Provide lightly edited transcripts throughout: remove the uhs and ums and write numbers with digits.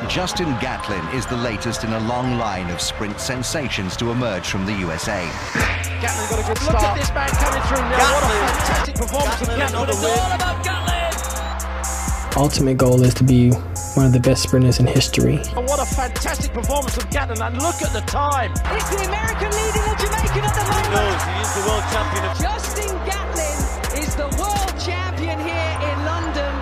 Justin Gatlin is the latest in a long line of sprint sensations to emerge from the USA. Gatlin got a good start. Look at this man coming through now. Gatlin. What a fantastic performance from Gatlin. It's all about Gatlin. Ultimate goal is to be one of the best sprinters in history. And what a fantastic performance from Gatlin. And look at the time. It's the American leading the Jamaican at the moment. He knows he is the world champion. Justin Gatlin is the world champion here in London.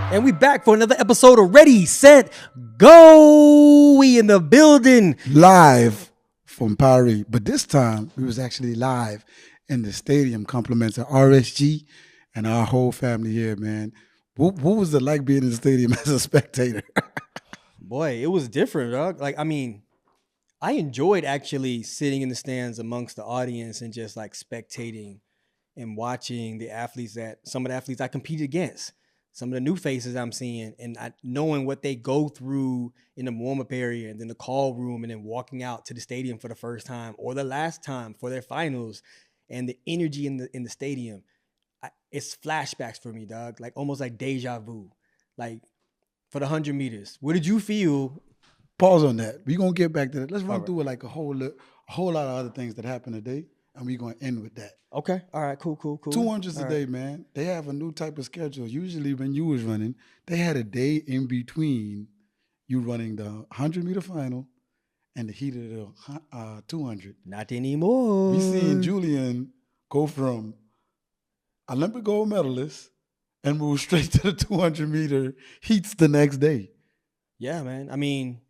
And we back for another episode of Ready, Set, Go. We in the building. Live from Paris. But this time, we was actually live in the stadium. Compliments of RSG and our whole family here, man. What was it like being in the stadium as a spectator? Boy, it was different, dog. Like, I mean, I enjoyed actually sitting in the stands amongst the audience and just like spectating and watching the athletes some of the athletes I competed against. Some of the new faces I'm seeing and knowing what they go through in the warm-up area and then the call room and then walking out to the stadium for the first time or the last time for their finals and the energy in the stadium. It's flashbacks for me, dog. Like almost like deja vu. Like for the 100 meters, what did you feel? Pause on that. We're going to get back to that. Let's run through it like a whole lot of other things that happened today, and we're going to end with that. Okay. All right. Cool. 200s a day, man. They have a new type of schedule. Usually when you was running, they had a day in between you running the 100-meter final and the heat of the 200. Not anymore. We seen Julian go from Olympic gold medalist and move straight to the 200-meter heats the next day. Yeah, man. I mean,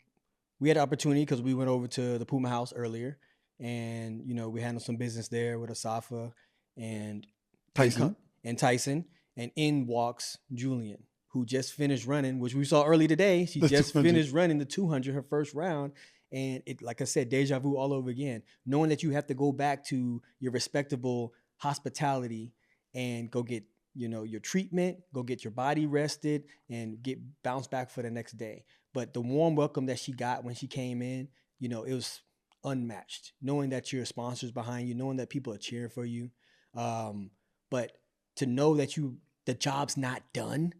we had the opportunity because we went over to the Puma House earlier. And, you know, we handled some business there with Asafa and Tyson. And in walks Julian, who just finished running, which we saw early today. She just 200. finished running the 200, her first round. And it, like I said, deja vu all over again. Knowing that you have to go back to your respectable hospitality and go get, you know, your treatment, go get your body rested and get bounced back for the next day. But the warm welcome that she got when she came in, you know, it was unmatched, knowing that your sponsors behind you, knowing that people are cheering for you. But to know that the job's not done,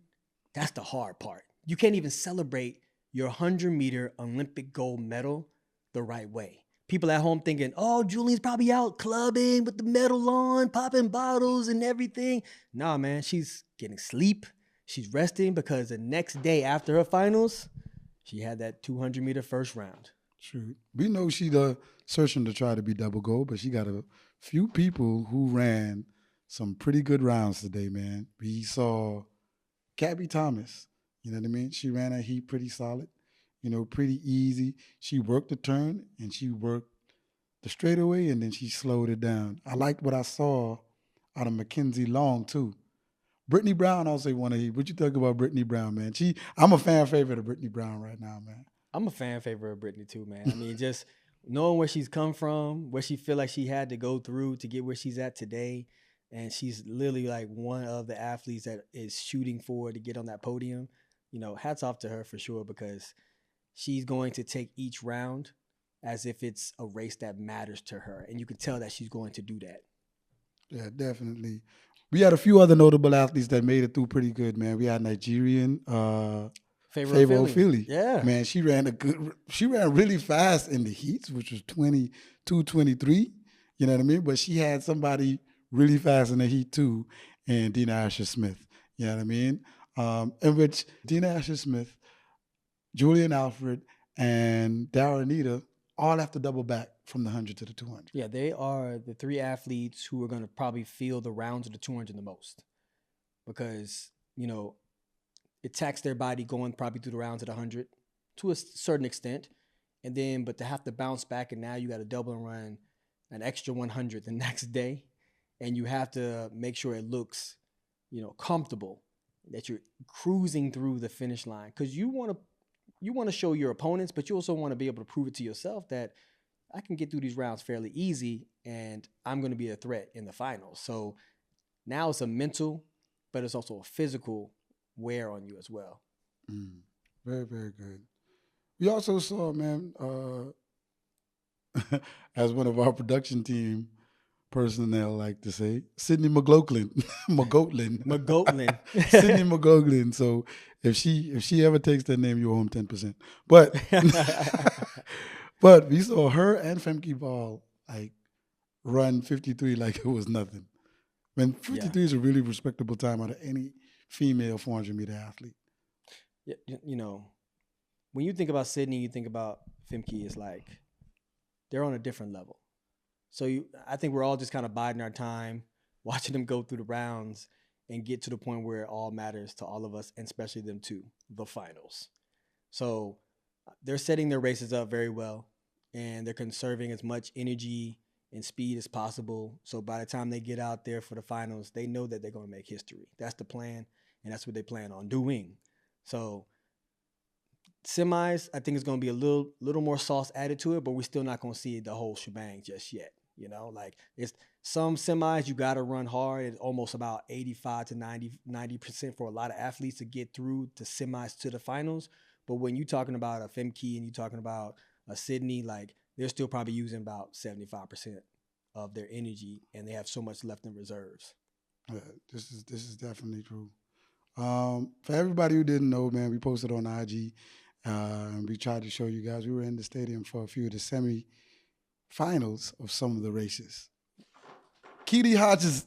that's the hard part. You can't even celebrate your 100-meter Olympic gold medal the right way. People at home thinking, oh, Julian's probably out clubbing with the medal on, popping bottles and everything. Nah, man, she's getting sleep. She's resting because the next day after her finals, she had that 200-meter first round. True. We know she's searching to try to be double gold, but she got a few people who ran some pretty good rounds today, man. We saw Gabby Thomas, you know what I mean? She ran her heat pretty solid, you know, pretty easy. She worked the turn and she worked the straightaway and then she slowed it down. I liked what I saw out of Mackenzie Long, too. Brittany Brown also won a heat. What you think about Brittany Brown, man? I'm a fan favorite of Brittany Brown right now, man. I'm a fan favorite of Brittany too, man. I mean, just knowing where she's come from, where she feel like she had to go through to get where she's at today. And she's literally like one of the athletes that is shooting for to get on that podium. You know, hats off to her for sure because she's going to take each round as if it's a race that matters to her. And you can tell that she's going to do that. Yeah, definitely. We had a few other notable athletes that made it through pretty good, man. We had Nigerian Favor Philly. Yeah. Man, she ran really fast in the heats, which was 22:23. You know what I mean? But she had somebody really fast in the heat too, and Dina Asher-Smith. You know what I mean? In which Dina Asher-Smith, Julian Alfred, and Darrenita all have to double back from the 100 to the 200. Yeah, they are the three athletes who are going to probably feel the rounds of the 200 the most because, you know, it taxed their body going probably through the rounds of the 100 to a certain extent. And then, but to have to bounce back and now you got to double and run an extra 100 the next day. And you have to make sure it looks, you know, comfortable, that you're cruising through the finish line. Because you want to show your opponents, but you also want to be able to prove it to yourself that I can get through these rounds fairly easy and I'm going to be a threat in the finals. So now it's a mental, but it's also a physical wear on you as well. Very, very good. We also saw, man, as one of our production team personnel like to say. Sydney McLaughlin. McGoatlin. McGoatlin. Sydney McLaughlin. So if she ever takes that name, you owe him 10%. But but we saw her and Femke Ball like run 53 like it was nothing. When 53 is a really respectable time out of any female 400-meter athlete. You know, when you think about Sydney, you think about Femke, it's like they're on a different level. So I think we're all just kind of biding our time, watching them go through the rounds and get to the point where it all matters to all of us, and especially them too, the finals. So they're setting their races up very well, and they're conserving as much energy and speed as possible. So by the time they get out there for the finals, they know that they're going to make history. That's the plan, and that's what they plan on doing. So semis, I think it's going to be a little more sauce added to it, but we're still not going to see the whole shebang just yet. You know, like it's some semis you got to run hard. It's almost about 85 to 90% for a lot of athletes to get through the semis to the finals. But when you're talking about a Femke and you're talking about a Sydney, like they're still probably using about 75% of their energy, and they have so much left in reserves. Yeah, this is definitely true. For everybody who didn't know, man, we posted on IG. And we tried to show you guys. We were in the stadium for a few of the semi-finals of some of the races. Keely Hodgson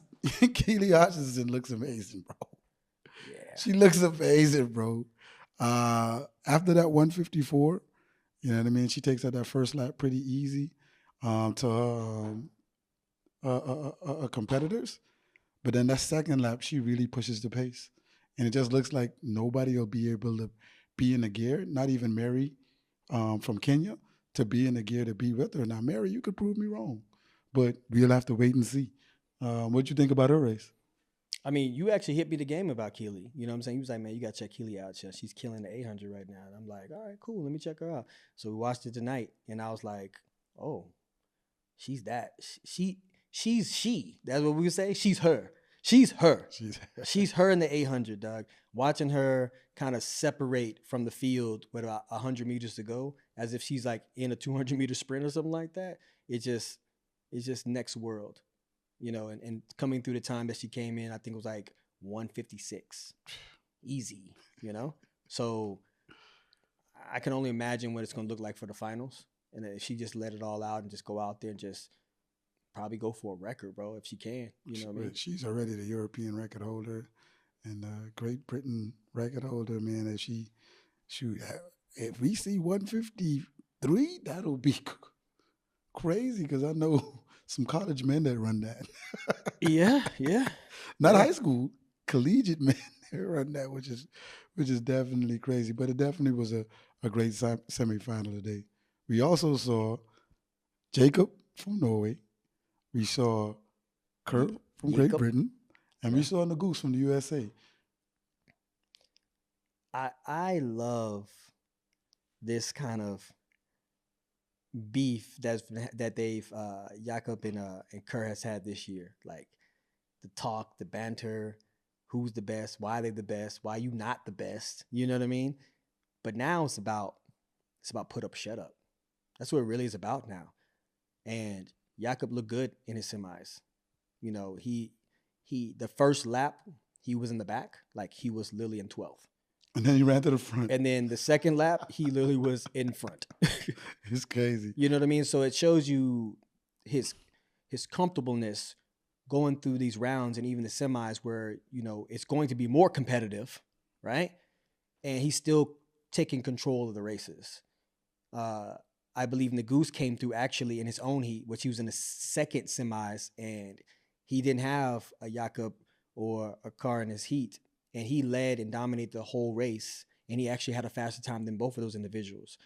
looks amazing, bro. Yeah. She looks amazing, bro. After that 154, you know what I mean? She takes out that first lap pretty easy to her competitors. But then that second lap, she really pushes the pace. And it just looks like nobody will be able to be in the gear, not even Mary from Kenya, to be in the gear to be with her. Now, Mary, you could prove me wrong, but we'll have to wait and see. What'd you think about her race? I mean, you actually hit me the game about Keely. You know what I'm saying? You was like, man, you got to check Keely out. She's killing the 800 right now. And I'm like, all right, cool. Let me check her out. So we watched it tonight, and I was like, oh, she's that. She's she. That's what we would say. She's her. She's her. She's her in the 800, dog. Watching her kind of separate from the field with about 100 meters to go, as if she's like in a 200-meter sprint or something like that. It's just next world, you know. And coming through the time that she came in, I think it was like 156, easy, you know. So I can only imagine what it's gonna look like for the finals. And if she just let it all out and just go out there and just probably go for a record, bro, if she can. You know what I mean? She's already the European record holder and Great Britain record holder, man. If we see 153, that'll be crazy, because I know some college men that run that. Yeah. Not high school, collegiate men that run that, which is definitely crazy. But it definitely was a great semifinal today. We also saw Jacob from Norway. We saw Kurt from Great Britain, and we saw Nagoose from the USA. I love this kind of beef that they've Jakob and Kurt has had this year. Like the talk, the banter, who's the best, why they the best, why you not the best. You know what I mean? But now it's about put up, shut up. That's what it really is about now. And Jakob looked good in his semis. You know, he the first lap, he was in the back, like he was literally in 12th. And then he ran to the front. And then the second lap, he literally was in front. It's crazy. You know what I mean? So it shows you his comfortableness going through these rounds and even the semis where, you know, it's going to be more competitive, right? And he's still taking control of the races. I believe Nagoose came through actually in his own heat, which he was in the second semis, and he didn't have a Jakob or a car in his heat, and he led and dominated the whole race, and he actually had a faster time than both of those individuals.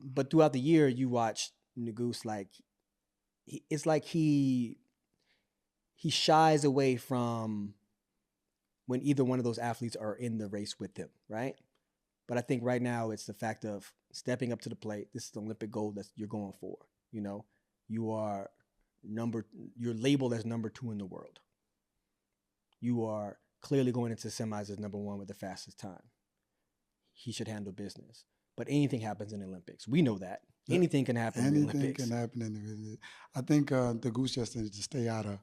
But throughout the year, you watch Nagoose, like it's like he shies away from when either one of those athletes are in the race with him, right? But I think right now it's the fact of stepping up to the plate. This is the Olympic gold that you're going for. You know, you're labeled as number 2 in the world. You are clearly going into semis as number 1 with the fastest time. He should handle business. But anything happens in the Olympics. We know that. Anything can happen in the Anything Olympics. can happen in the Olympics. I think the goose just needs to stay out of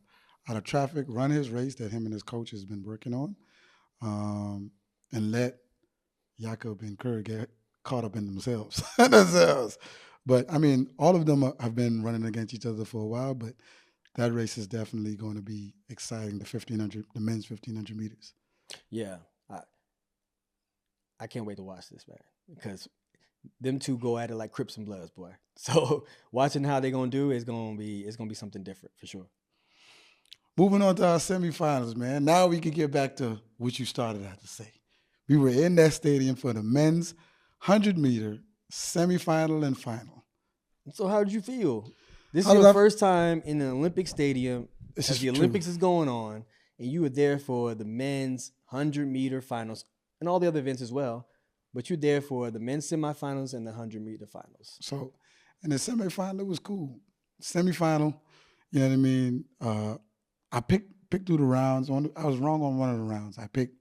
traffic, run his race that him and his coach has been working on, and let Jakob and Kerr get caught up in themselves. But I mean, all of them have been running against each other for a while. But that race is definitely going to be exciting. The men's 1500 meters. Yeah, I can't wait to watch this, man, because them two go at it like Crips and Bloods, boy. So watching how they're gonna do is gonna be something different for sure. Moving on to our semifinals, man. Now we can get back to what you started out to say. We were in that stadium for the men's 100-meter semifinal and final. So how did you feel? This is your first time in an Olympic stadium as the Olympics is going on, and you were there for the men's 100-meter finals and all the other events as well. But you're there for the men's semifinals and the 100-meter finals. So in the semifinal, it was cool. Semifinal, you know what I mean? I picked through the rounds. I was wrong on one of the rounds. I picked,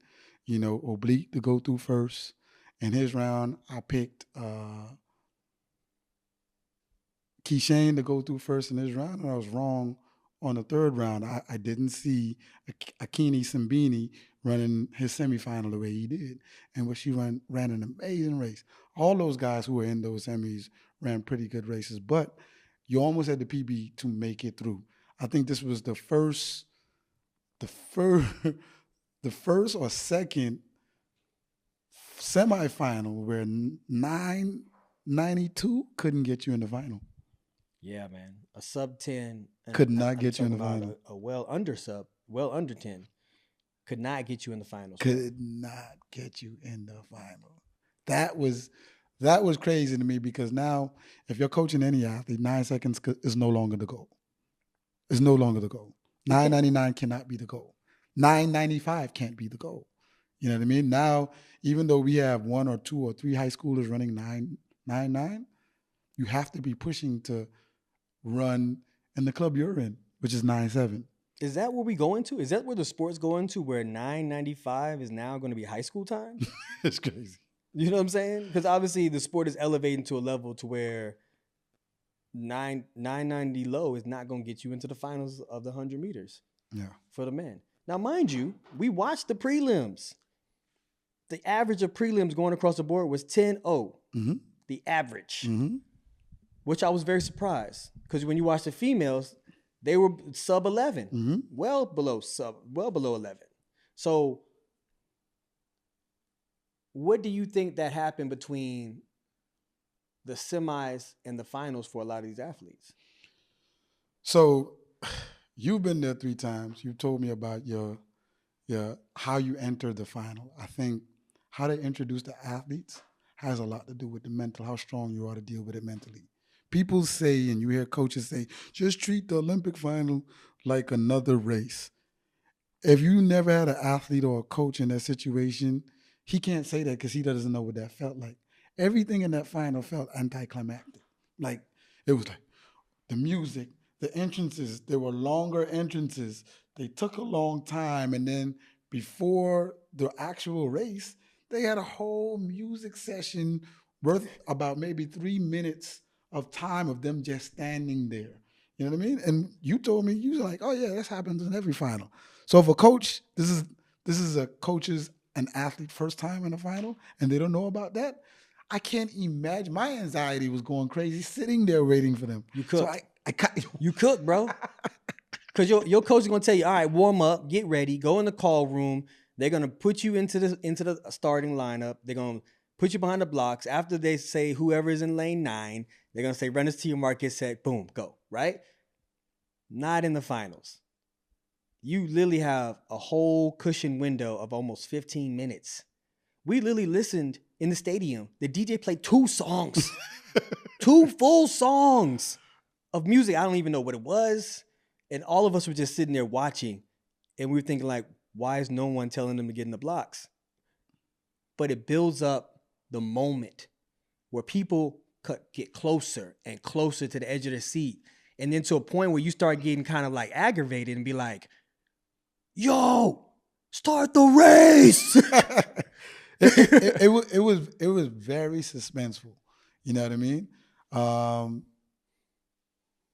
Oblique to go through first. In his round, I picked Keishane to go through first in his round, and I was wrong on the third round. I didn't see Akini Simbini running his semifinal the way he did, and she ran an amazing race. All those guys who were in those semis ran pretty good races, but you almost had the PB to make it through. I think this was the first or second semifinal where 992 couldn't get you in the final. Yeah, man. A sub 10 could not get you in the final. A well under 10 could not get you in the finals. Could not get you in the final. That was crazy to me, because now if you're coaching any athlete, 9 seconds is no longer the goal. It's no longer the goal. 999 cannot be the goal. 995 can't be the goal. You know what I mean? Now, even though we have 1 or 2 or 3 high schoolers running 999, you have to be pushing to run in the club you're in, which is 9.7. Is that where we going to? Is that where the sport's going to, where 9.95 is now going to be high school time? It's crazy. You know what I'm saying? Because obviously the sport is elevating to a level to where 990 low is not going to get you into the finals of the 100 meters. Yeah. For the men. Now, mind you, we watched the prelims. The average of prelims going across the board was 10-0. Mm-hmm. The average. Mm-hmm. Which I was very surprised, because when you watch the females, they were sub 11, mm-hmm. well below 11. So what do you think that happened between the semis and the finals for a lot of these athletes? So you've been there 3 times. You told me about your how you entered the final. I think how they introduce the athletes has a lot to do with the mental, how strong you are to deal with it mentally. People say, and you hear coaches say, just treat the Olympic final like another race. If you never had an athlete or a coach in that situation, he can't say that because he doesn't know what that felt like. Everything in that final felt anticlimactic. Like, it was like the music, the entrances, there were longer entrances. They took a long time. And then before the actual race, they had a whole music session worth about maybe 3 minutes of time of them just standing there. You know what I mean? And you told me, you were like, oh yeah, this happens in every final. So if a coach, this is a coach's an athlete first time in a final, and they don't know about that, I can't imagine. My anxiety was going crazy sitting there waiting for them. You cooked. So you cooked, bro. Because your coach is going to tell you, all right, warm up, get ready, go in the call room. They're going to put you into the starting lineup. They're going to put you behind the blocks. After they say whoever is in lane 9, they're going to say, run this to your mark, get set, boom, go, right? Not in the finals. You literally have a whole cushion window of almost 15 minutes. We literally listened in the stadium. The DJ played 2 songs, 2 full songs of music. I don't even know what it was. And all of us were just sitting there watching. And we were thinking like, why is no one telling them to get in the blocks? But it builds up the moment where people get closer and closer to the edge of the seat. And then to a point where you start getting kind of like aggravated and be like, yo, start the race. it was very suspenseful. You know what I mean? Man,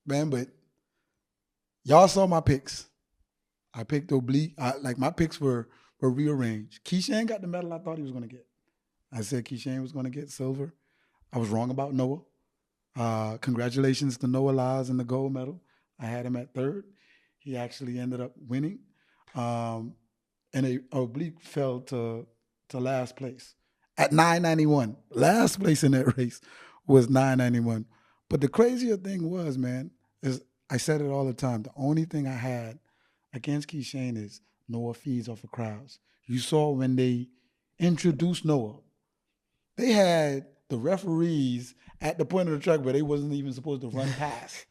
but y'all saw my picks. I picked oblique. My picks were rearranged. Keyshawn got the medal I thought he was going to get. I said Keyshawn was going to get silver. I was wrong about Noah. Congratulations to Noah Lyles in the gold medal. I had him at third. He actually ended up winning. And a oblique fell to last place at 991. Last place in that race was 991. But the crazier thing was, man, is I said it all the time. The only thing I had against Keyshawn is Noah feeds off of crowds. You saw when they introduced Noah, they had the referees at the point of the track where they wasn't even supposed to run past.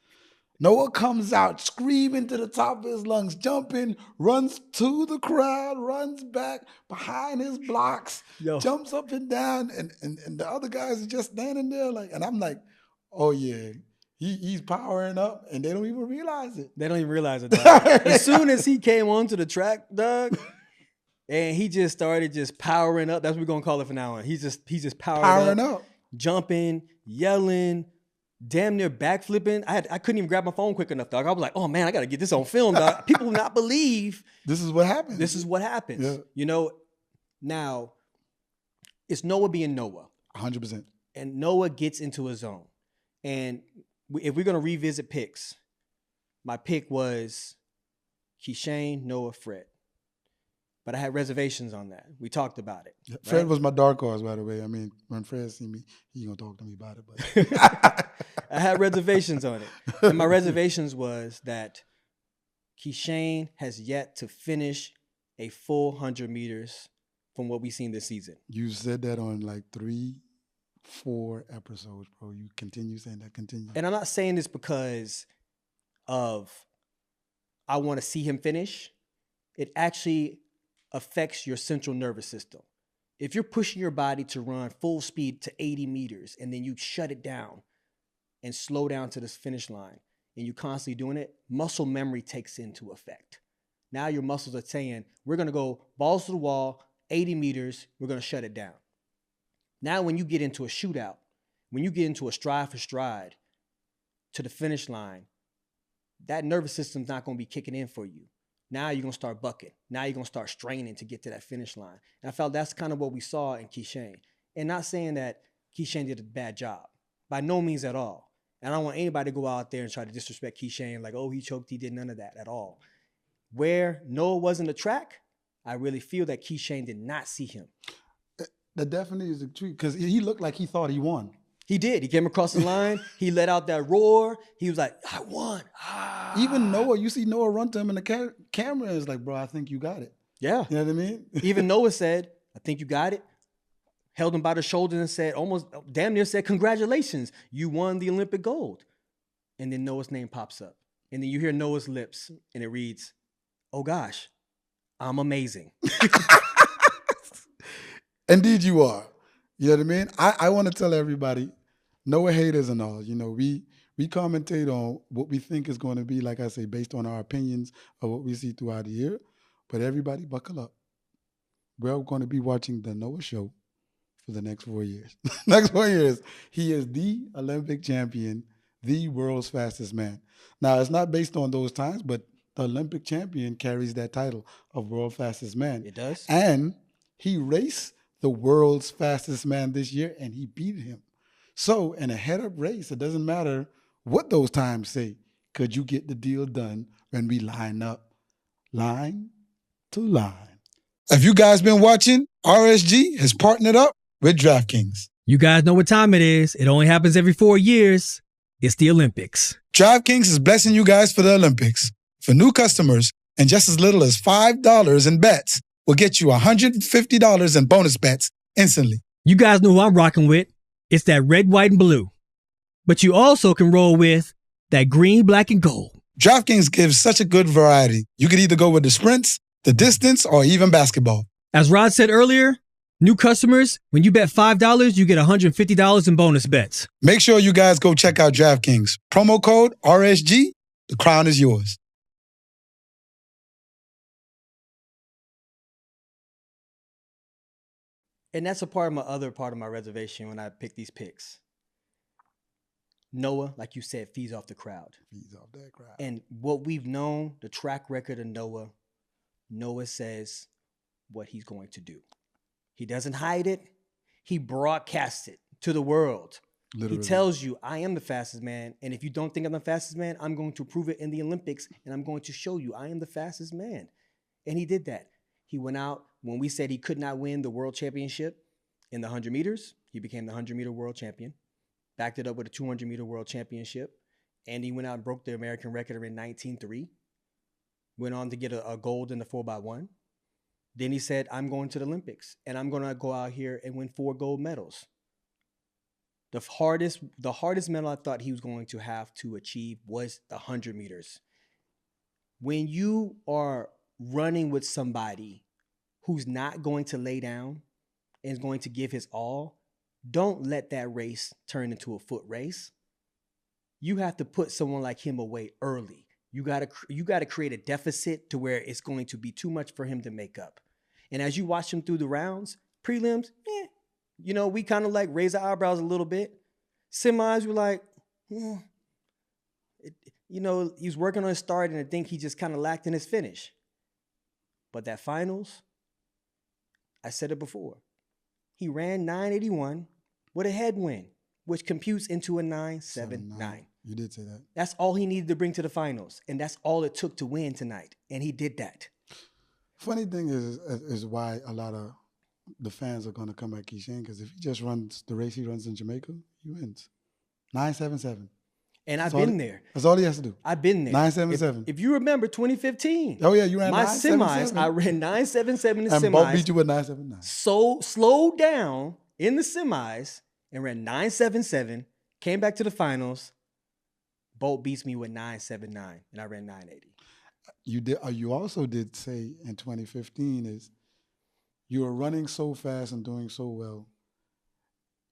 Noah comes out screaming to the top of his lungs, jumping, runs to the crowd, runs back behind his blocks, jumps up and down, and the other guys are just standing there and I'm like, oh yeah, he's powering up, and they don't even realize it. They don't even realize it, dog. As soon as he came onto the track, dog, and he just started just powering up. That's what we're gonna call it from now on. He's just powering up, jumping, yelling, damn near backflipping. I couldn't even grab my phone quick enough, dog. I was like, oh man, I gotta get this on film, dog. People will not believe this is what happens. This is what happens. Yeah. You know, now it's Noah being Noah. 100%. And Noah gets into his zone. And if we're gonna revisit picks, my pick was Keyshawn, Noah, Fred. But I had reservations on that. We talked about it. Yeah, Fred was my dark horse, by the way. I mean, when Fred see me, he gonna talk to me about it. But I had reservations on it. And my reservations was that Keyshawn has yet to finish a full 100 meters from what we've seen this season. You said that on like 3-4 episodes, bro. You continue saying that, continue. And I'm not saying this because of I want to see him finish. It actually affects your central nervous system. If you're pushing your body to run full speed to 80 meters and then you shut it down and slow down to this finish line and you're constantly doing it, muscle memory takes into effect. Now your muscles are saying, we're going to go balls to the wall, 80 meters, we're going to shut it down. Now when you get into a shootout, when you get into a stride for stride to the finish line, that nervous system's not going to be kicking in for you. Now you're going to start bucking. Now you're going to start straining to get to that finish line. And I felt that's kind of what we saw in Keyshawn. And not saying that Keyshawn did a bad job. By no means at all. And I don't want anybody to go out there and try to disrespect Keyshawn like, oh, he choked, he did none of that at all. Where Noah was in the track, I really feel that Keyshawn did not see him. That definitely is a treat because he looked like he thought he won. He did. He came across the line. He let out that roar. He was like, I won. Ah. Even Noah, you see Noah run to him and the camera is like, bro, I think you got it. Yeah. You know what I mean? Even Noah said, I think you got it. Held him by the shoulder and said, almost damn near said, congratulations. You won the Olympic gold. And then Noah's name pops up. And then you hear Noah's lips and it reads, oh gosh, I'm amazing. Indeed you are. You know what I mean? I want to tell everybody, Noah haters and all, you know, we commentate on what we think is going to be, like I say, based on our opinions of what we see throughout the year. But everybody buckle up. We're going to be watching the Noah show for the next 4 years. Next 4 years, he is the Olympic champion, the world's fastest man. Now, it's not based on those times, but the Olympic champion carries that title of world fastest man. It does. And he raced the world's fastest man this year, and he beat him. So in a head-up race, it doesn't matter what those times say. Could you get the deal done when we line up line to line? Have you guys been watching? RSG has partnered up with DraftKings. You guys know what time it is. It only happens every 4 years. It's the Olympics. DraftKings is blessing you guys for the Olympics. For new customers, and just as little as $5 in bets will get you $150 in bonus bets instantly. You guys know who I'm rocking with. It's that red, white, and blue. But you also can roll with that green, black, and gold. DraftKings gives such a good variety. You could either go with the sprints, the distance, or even basketball. As Rod said earlier, new customers, when you bet $5, you get $150 in bonus bets. Make sure you guys go check out DraftKings. Promo code RSG. The crown is yours. And that's a part of my reservation when I pick these picks. Noah, like you said, feeds off the crowd. Feeds off that crowd. And what we've known, the track record of Noah, Noah says what he's going to do. He doesn't hide it. He broadcasts it to the world. Literally. He tells you, I am the fastest man. And if you don't think I'm the fastest man, I'm going to prove it in the Olympics. And I'm going to show you I am the fastest man. And he did that. He went out when we said he could not win the world championship in the 100 meters. He became the 100-meter world champion. Backed it up with a 200-meter world championship. And he went out and broke the American record in 19.3. Went on to get a gold in the 4x1. Then he said, I'm going to the Olympics. And I'm going to go out here and win 4 gold medals. The hardest medal I thought he was going to have to achieve was the 100 meters. When you are running with somebody who's not going to lay down and is going to give his all, don't let that race turn into a foot race. You have to put someone like him away early. You gotta create a deficit to where it's going to be too much for him to make up. And as you watch him through the rounds, prelims, we kind of like raise our eyebrows a little bit. Semis, we're like, he's working on his start, and I think he just kind of lacked in his finish. But that finals, I said it before, he ran 981 with a headwind, which computes into a 979. You did say that. That's all he needed to bring to the finals, and that's all it took to win tonight, and he did that. Funny thing is why a lot of the fans are going to come at Keishain, because if he just runs the race he runs in Jamaica, he wins. 977. And I've been there. That's all he has to do. I've been there. 977. If you remember 2015. Oh, yeah, you ran my 977. semis, I ran 977 in semis. And Bolt beat you with 979. So slowed down in the semis and ran 977, came back to the finals. Bolt beats me with 979, and I ran 980. You also did say in 2015 is you were running so fast and doing so well,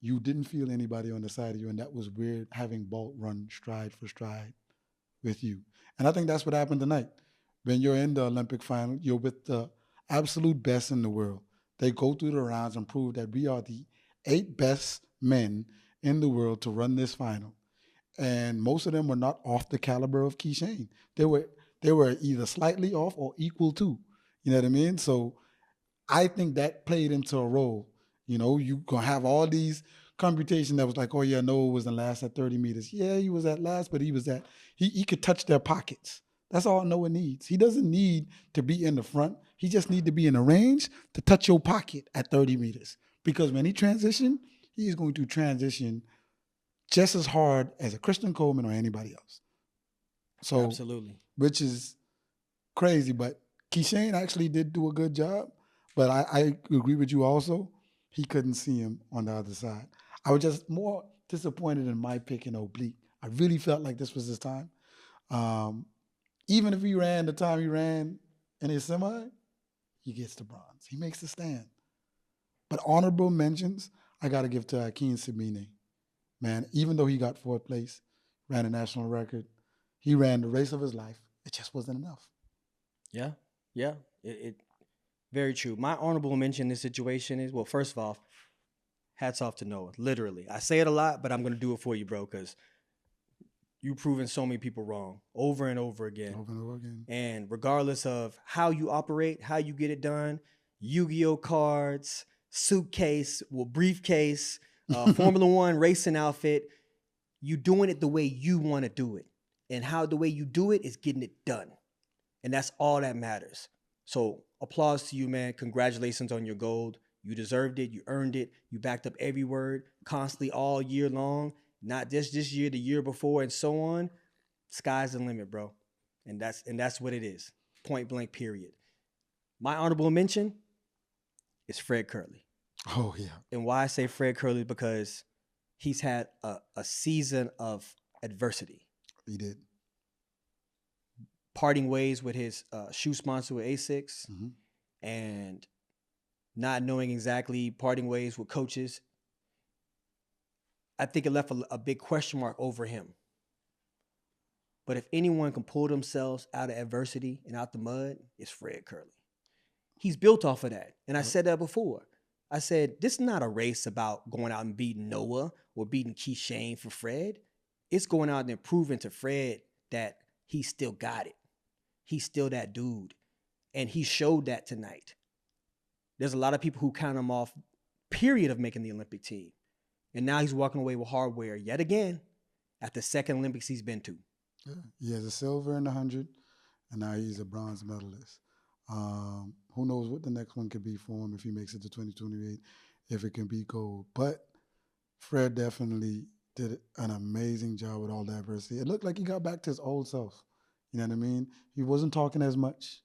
you didn't feel anybody on the side of you, and that was weird, having Bolt run stride for stride with you. And I think that's what happened tonight. When you're in the Olympic final, you're with the absolute best in the world. They go through the rounds and prove that we are the 8 best men in the world to run this final. And most of them were not off the caliber of Keishain. They were either slightly off or equal to. You know what I mean? So I think that played into a role. You gonna have all these computation that was like, oh yeah, Noah was in last at 30 meters. Yeah, he was at last, but he could touch their pockets. That's all Noah needs. He doesn't need to be in the front. He just needs to be in the range to touch your pocket at 30 meters. Because when he transitions, he's going to transition just as hard as a Christian Coleman or anybody else. So, absolutely. Which is crazy, but Keishain actually did do a good job. But I agree with you also. He couldn't see him on the other side. I was just more disappointed in my pick in oblique. I really felt like this was his time. Even if he ran the time he ran in his semi, he gets the bronze. He makes the stand. But honorable mentions, I got to give to Akin Sabine. Man, even though he got 4th place, ran a national record, he ran the race of his life. It just wasn't enough. Yeah. It very true. My honorable mention in this situation is, well, first of all, hats off to Noah. Literally. I say it a lot, but I'm going to do it for you, bro, because you've proven so many people wrong over and over again. Over and over again. And regardless of how you operate, how you get it done, Yu-Gi-Oh cards, suitcase, briefcase, Formula One racing outfit, you doing it the way you want to do it. And how the way you do it is getting it done. And that's all that matters. So applause to you, man. Congratulations on your gold. You deserved it. You earned it. You backed up every word constantly all year long. Not just this year, the year before, and so on. Sky's the limit, bro. And that's what it is. Point blank, period. My honorable mention is Fred Curley. Oh, yeah. And why I say Fred Curley, because he's had a season of adversity. He did. Parting ways with his shoe sponsor with Asics, and not knowing exactly, parting ways with coaches. I think it left a big question mark over him. But if anyone can pull themselves out of adversity and out the mud, it's Fred Curley. He's built off of that. And I said that before. I said, this is not a race about going out and beating Noah or beating Keishain for Fred. it's going out there proving to Fred that he still got it. He's still that dude. And he showed that tonight. There's a lot of people who count him off, period, of making the Olympic team. And now he's walking away with hardware yet again at the second Olympics he's been to. Yeah. He has a silver in the 100, and now he's a bronze medalist. Who knows what the next one could be for him if he makes it to 2028, if it can be gold. But Fred definitely did an amazing job with all the adversity. It looked like he got back to his old self. You know what I mean? He wasn't talking as much.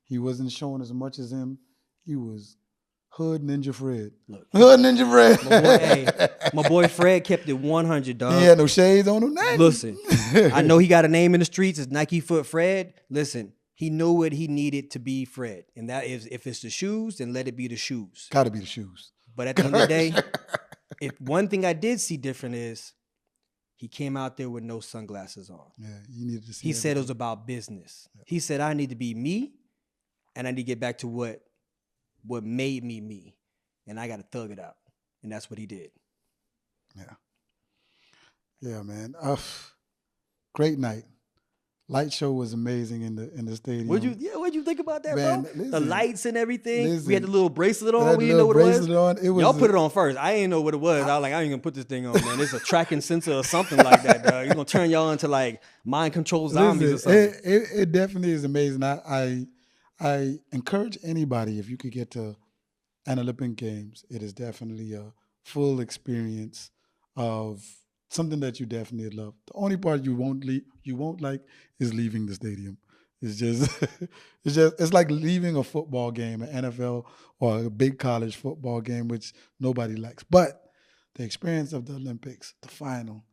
He wasn't showing as much as him. He was Hood Ninja Fred. Look, Hood Ninja Fred. My boy Fred kept it 100, dog. He had no shades on him. Nothing. Listen, I know he got a name in the streets. It's Nike Foot Fred. Listen, he knew what he needed to be Fred. And that is, if it's the shoes, then let it be the shoes. Got to be the shoes. But at the end of the day, if one thing I did see different is he came out there with no sunglasses on. Yeah, you needed to see. He said it was about business. Yeah. He said, I need to be me, and I need to get back to what made me me. And I got to thug it out. And that's what he did. Yeah. Yeah, man. Great night. Light show was amazing in the stadium. What'd you think about that, man, bro? Listen, the lights and everything. Listen, we had the little bracelet on. We didn't know what it was. Y'all put it on first. I didn't know what it was. I was like, I ain't gonna put this thing on, man. It's a tracking sensor or something like that, dog. It's gonna turn y'all into like mind control zombies or something. It definitely is amazing. I encourage anybody, if you could get to an Olympic Games, it is definitely a full experience of something that you definitely love. The only part you won't like is leaving the stadium. It's just it's like leaving a football game, an NFL or a big college football game, which nobody likes. But the experience of the Olympics, the final,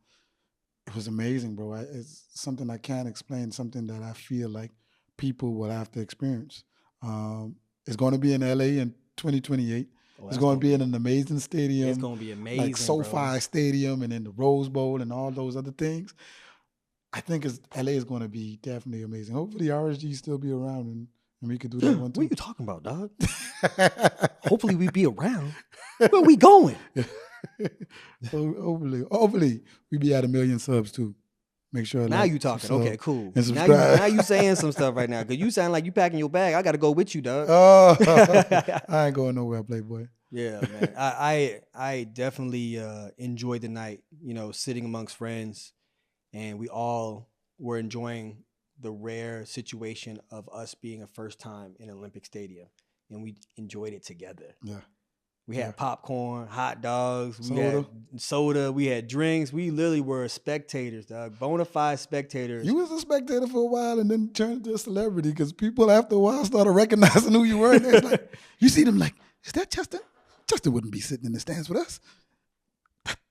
it was amazing, bro. It's something I can't explain, something that I feel like people will have to experience. It's going to be in LA in 2028. It's going to be in an amazing stadium. It's going to be amazing, like SoFi Stadium and in the Rose Bowl and all those other things. I think LA is going to be definitely amazing. Hopefully RSG still be around and we could do that one too. What are you talking about, dog? Hopefully we be around. Where we going? Hopefully we be at 1 million subs too. Make sure. Now you talking. Okay, cool. And subscribe. Now you saying some stuff right now because you sound like you packing your bag. I got to go with you, dog. Oh, I ain't going nowhere, Playboy. Yeah, man. I definitely enjoyed the night. You know, sitting amongst friends, and we all were enjoying the rare situation of us being a first time in an Olympic stadium, and we enjoyed it together. Yeah. We had popcorn, hot dogs, we had soda, we had drinks. We literally were spectators, dog. Bona fide spectators. You was a spectator for a while and then turned into a celebrity because people after a while started recognizing who you were. And it's like, you see them like, is that Justin? Justin wouldn't be sitting in the stands with us.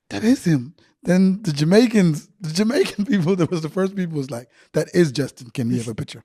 That is him. Then the Jamaican people, that was the first people, was like, that is Justin. Can we have a picture?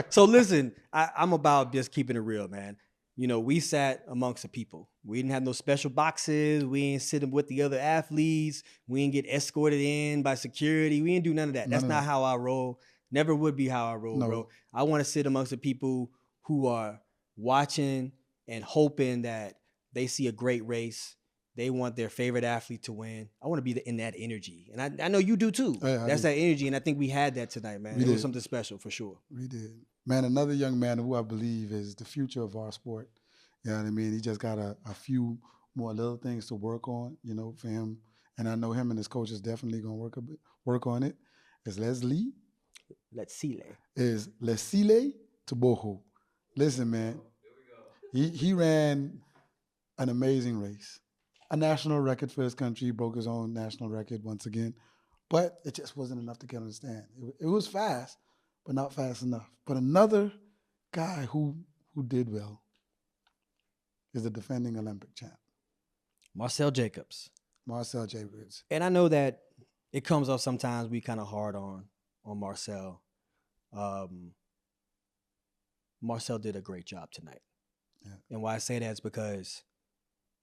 So listen, I'm about just keeping it real, man. You know, we sat amongst the people. We didn't have no special boxes. We ain't sitting with the other athletes. We didn't get escorted in by security. We didn't do none of that. That's not how I roll. Never would be how I roll, bro. I want to sit amongst the people who are watching and hoping that they see a great race. They want their favorite athlete to win. I want to be in that energy. And I know you do too. Yeah, that's that energy. And I think we had that tonight, man. It was something special for sure. We did. Man, another young man who I believe is the future of our sport. You know what I mean? He just got a few more little things to work on, you know, for him. And I know him and his coach is definitely going to work on it. It's Leslie. Is Leslie Toboho. Listen, man. He ran an amazing race. A national record for his country. He broke his own national record once again. But it just wasn't enough to get on the stand. It was fast, but not fast enough. But another guy who did well is the defending Olympic champ. Marcel Jacobs. And I know that it comes off sometimes we kind of hard on Marcel. Marcel did a great job tonight. Yeah. And why I say that is because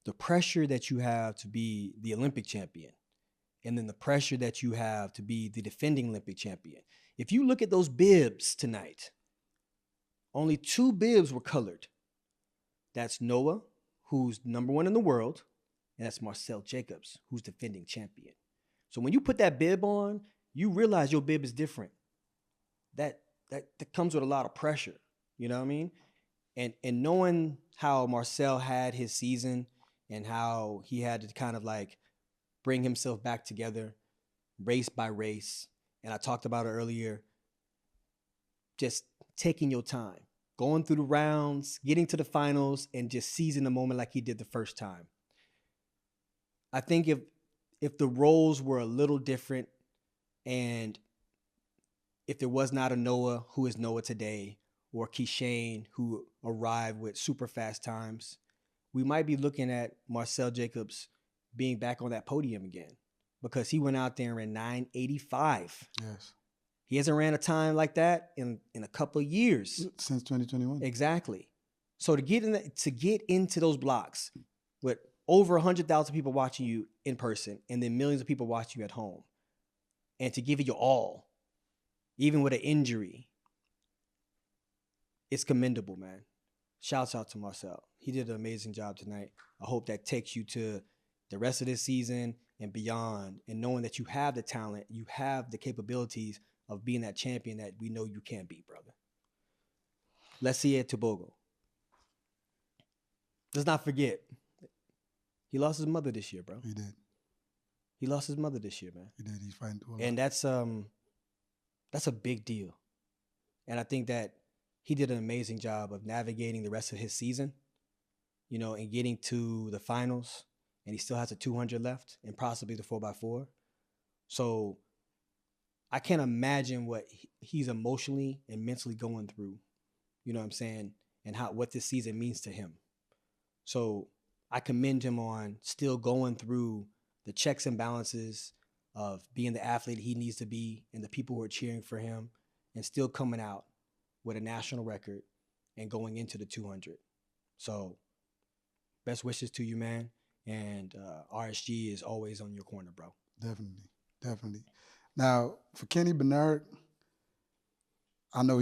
the pressure that you have to be the Olympic champion and then the pressure that you have to be the defending Olympic champion. If you look at those bibs tonight, only 2 bibs were colored. That's Noah, who's #1 in the world, and that's Marcel Jacobs, who's defending champion. So when you put that bib on, you realize your bib is different. That comes with a lot of pressure. You know what I mean? And knowing how Marcel had his season and how he had to kind of like bring himself back together race by race. And I talked about it earlier, just taking your time, going through the rounds, getting to the finals, and just seizing the moment like he did the first time. I think if the roles were a little different, and if there was not a Noah who is Noah today, or Keishane who arrived with super fast times, we might be looking at Marcel Jacobs being back on that podium again, because he went out there in 9:85. Yes. He hasn't ran a time like that in a couple of years. Since 2021. Exactly. So to get into those blocks with over 100,000 people watching you in person and then millions of people watching you at home, and to give it your all, even with an injury, it's commendable, man. Shouts out to Marcel. He did an amazing job tonight. I hope that takes you to the rest of this season and beyond, and knowing that you have the talent, you have the capabilities of being that champion that we know you can be, brother. Let's see it, Tobago. Let's not forget, he lost his mother this year, bro. He did. He lost his mother this year, man. He did. He's fighting through a lot. And that's a big deal. And I think that he did an amazing job of navigating the rest of his season, you know, and getting to the finals. And he still has a 200 left and possibly the 4x4. So I can't imagine what he's emotionally and mentally going through, you know what I'm saying, and what this season means to him. So I commend him on still going through the checks and balances of being the athlete he needs to be and the people who are cheering for him, and still coming out with a national record and going into the 200. So best wishes to you, man. And RSG is always on your corner, bro. Definitely. Now, for Kenny Bernard, I know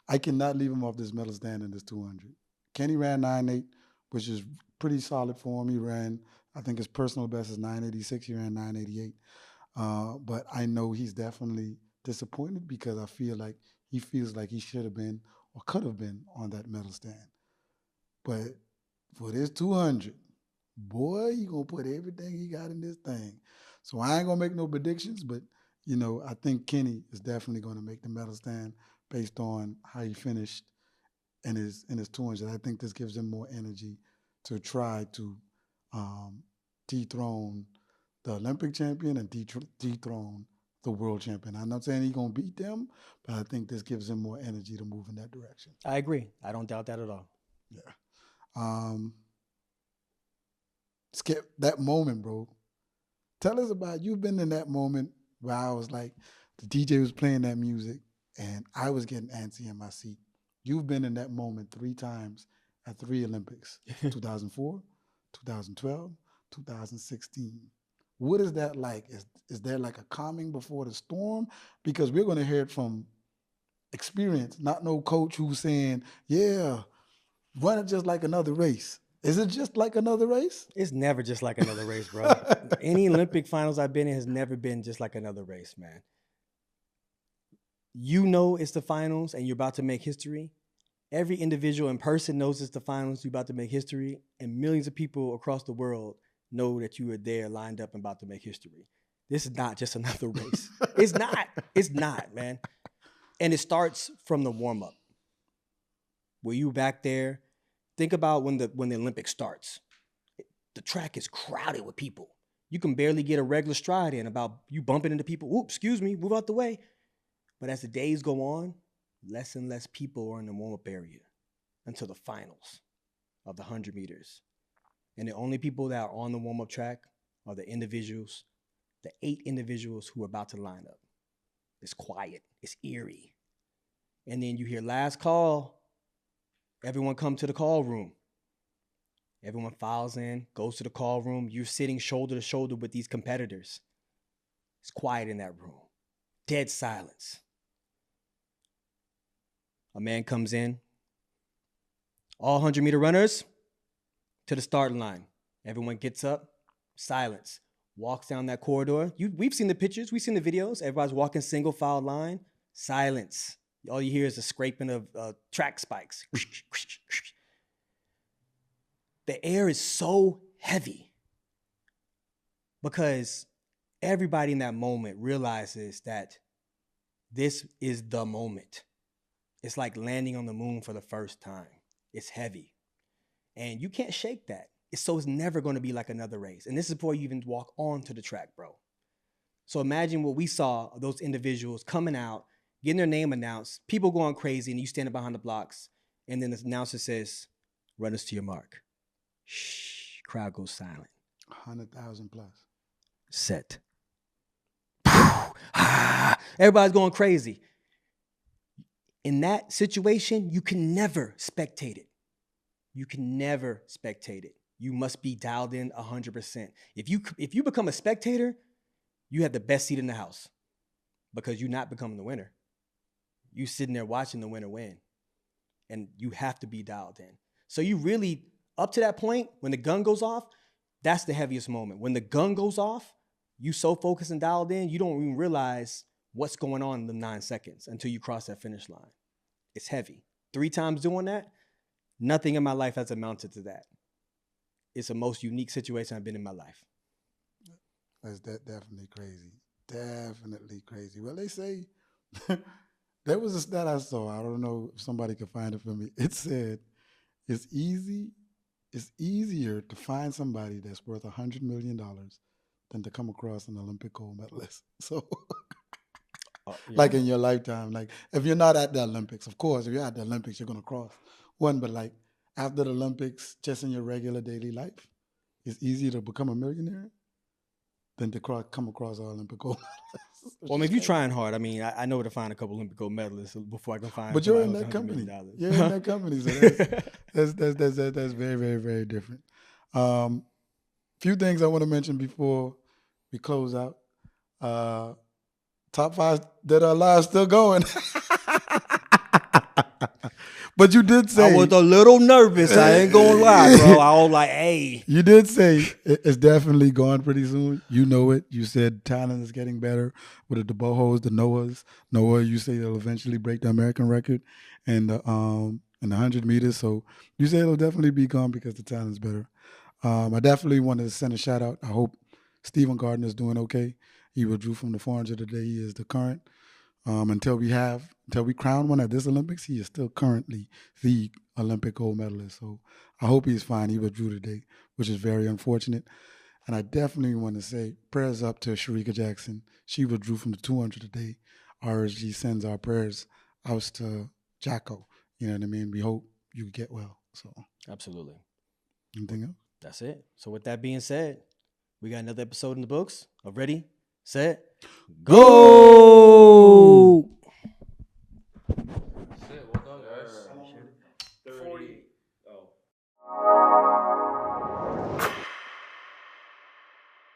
I cannot leave him off this medal stand in this 200. Kenny ran 9.8, which is pretty solid for him. He ran, I think his personal best is 9.86. He ran 9.88. But I know he's definitely disappointed because I feel like he feels like he should have been or could have been on that medal stand. But for this 200, boy, he going to put everything he got in this thing. So I ain't going to make no predictions, but, you know, I think Kenny is definitely going to make the medal stand based on how he finished in his 200. I think this gives him more energy to try to dethrone the Olympic champion and dethrone the world champion. I'm not saying he's going to beat them, but I think this gives him more energy to move in that direction. I agree. I don't doubt that at all. Yeah. Skip, that moment, bro. Tell us about, you've been in that moment where I was like, the DJ was playing that music and I was getting antsy in my seat. You've been in that moment 3 times at 3 Olympics, 2004, 2012, 2016. What is that like? Is there like a calming before the storm? Because we're going to hear it from experience, not no coach who's saying, yeah, run it just like another race. Is it just like another race? It's never just like another race, bro. Any Olympic finals I've been in has never been just like another race, man. You know it's the finals and you're about to make history. Every individual in person knows it's the finals, you're about to make history, and millions of people across the world know that you were there lined up and about to make history. This is not just another race. It's not. It's not, man. And it starts from the warm-up. Were you back there? Think about when the Olympics starts. The track is crowded with people. You can barely get a regular stride in about you bumping into people. Oops, excuse me, move out the way. But as the days go on, less and less people are in the warm-up area until the finals of the 100 meters. And the only people that are on the warm-up track are the individuals, the 8 individuals who are about to line up. It's quiet. It's eerie. And then you hear last call. Everyone come to the call room. Everyone files in, goes to the call room. You're sitting shoulder to shoulder with these competitors. It's quiet in that room. Dead silence. A man comes in. All 100-meter runners to the starting line. Everyone gets up. Silence. walks down that corridor. We've seen the pictures. We've seen the videos. Everybody's walking single file line. Silence. All you hear is a scraping of track spikes. The air is so heavy because everybody in that moment realizes that this is the moment. It's like landing on the moon for the first time. It's heavy. And you can't shake that. It's never going to be like another race. And this is before you even walk onto the track, bro. So imagine what we saw of those individuals coming out, getting their name announced, people going crazy, and you standing behind the blocks. And then the announcer says, run us to your mark. Shh, crowd goes silent. 100,000 plus. Set. Everybody's going crazy. In that situation, you can never spectate it. You can never spectate it. You must be dialed in 100%. If you become a spectator, you have the best seat in the house because you're not becoming the winner. You sitting there watching the winner win, and you have to be dialed in. So you really, up to that point, when the gun goes off, that's the heaviest moment. When the gun goes off, you so focused and dialed in, you don't even realize what's going on in the 9 seconds until you cross that finish line. It's heavy. 3 times doing that, nothing in my life has amounted to that. It's the most unique situation I've been in my life. That's definitely crazy. Definitely crazy. Well, they say, there was a stat I saw. I don't know if somebody could find it for me. It said, it's easier to find somebody that's worth $100 million than to come across an Olympic gold medalist. So, like in your lifetime, like if you're not at the Olympics, of course, if you're at the Olympics, you're going to cross one. But like after the Olympics, just in your regular daily life, it's easier to become a millionaire than to come across an Olympic gold medalist. Well, I mean, if you're trying hard, I mean, I know where to find a couple Olympic gold medalists before I can find. But you're in that company. You're in that company, so that's very, very, very different. Few things I want to mention before we close out. Top 5 that are alive still going. But you did say I was a little nervous. I ain't gonna lie, bro. I was like, hey. You did say it's definitely gone pretty soon. You know it. You said talent is getting better with the DeBohos, the Noahs. Noah, you say they'll eventually break the American record and the 100 meters. So you say it'll definitely be gone because the talent is better. I definitely want to send a shout out. I hope Stephen Gardner is doing okay. He withdrew from the 400 today. He is the current. Until we crown one at this Olympics, he is still currently the Olympic gold medalist. So I hope he's fine. He withdrew today, which is very unfortunate. And I definitely want to say prayers up to Sharika Jackson. She withdrew from the 200 today. RSG sends our prayers out to Jacko. You know what I mean? We hope you get well. So Absolutely. Anything else? That's it. So with that being said, we got another episode in the books of Ready, Set, Go!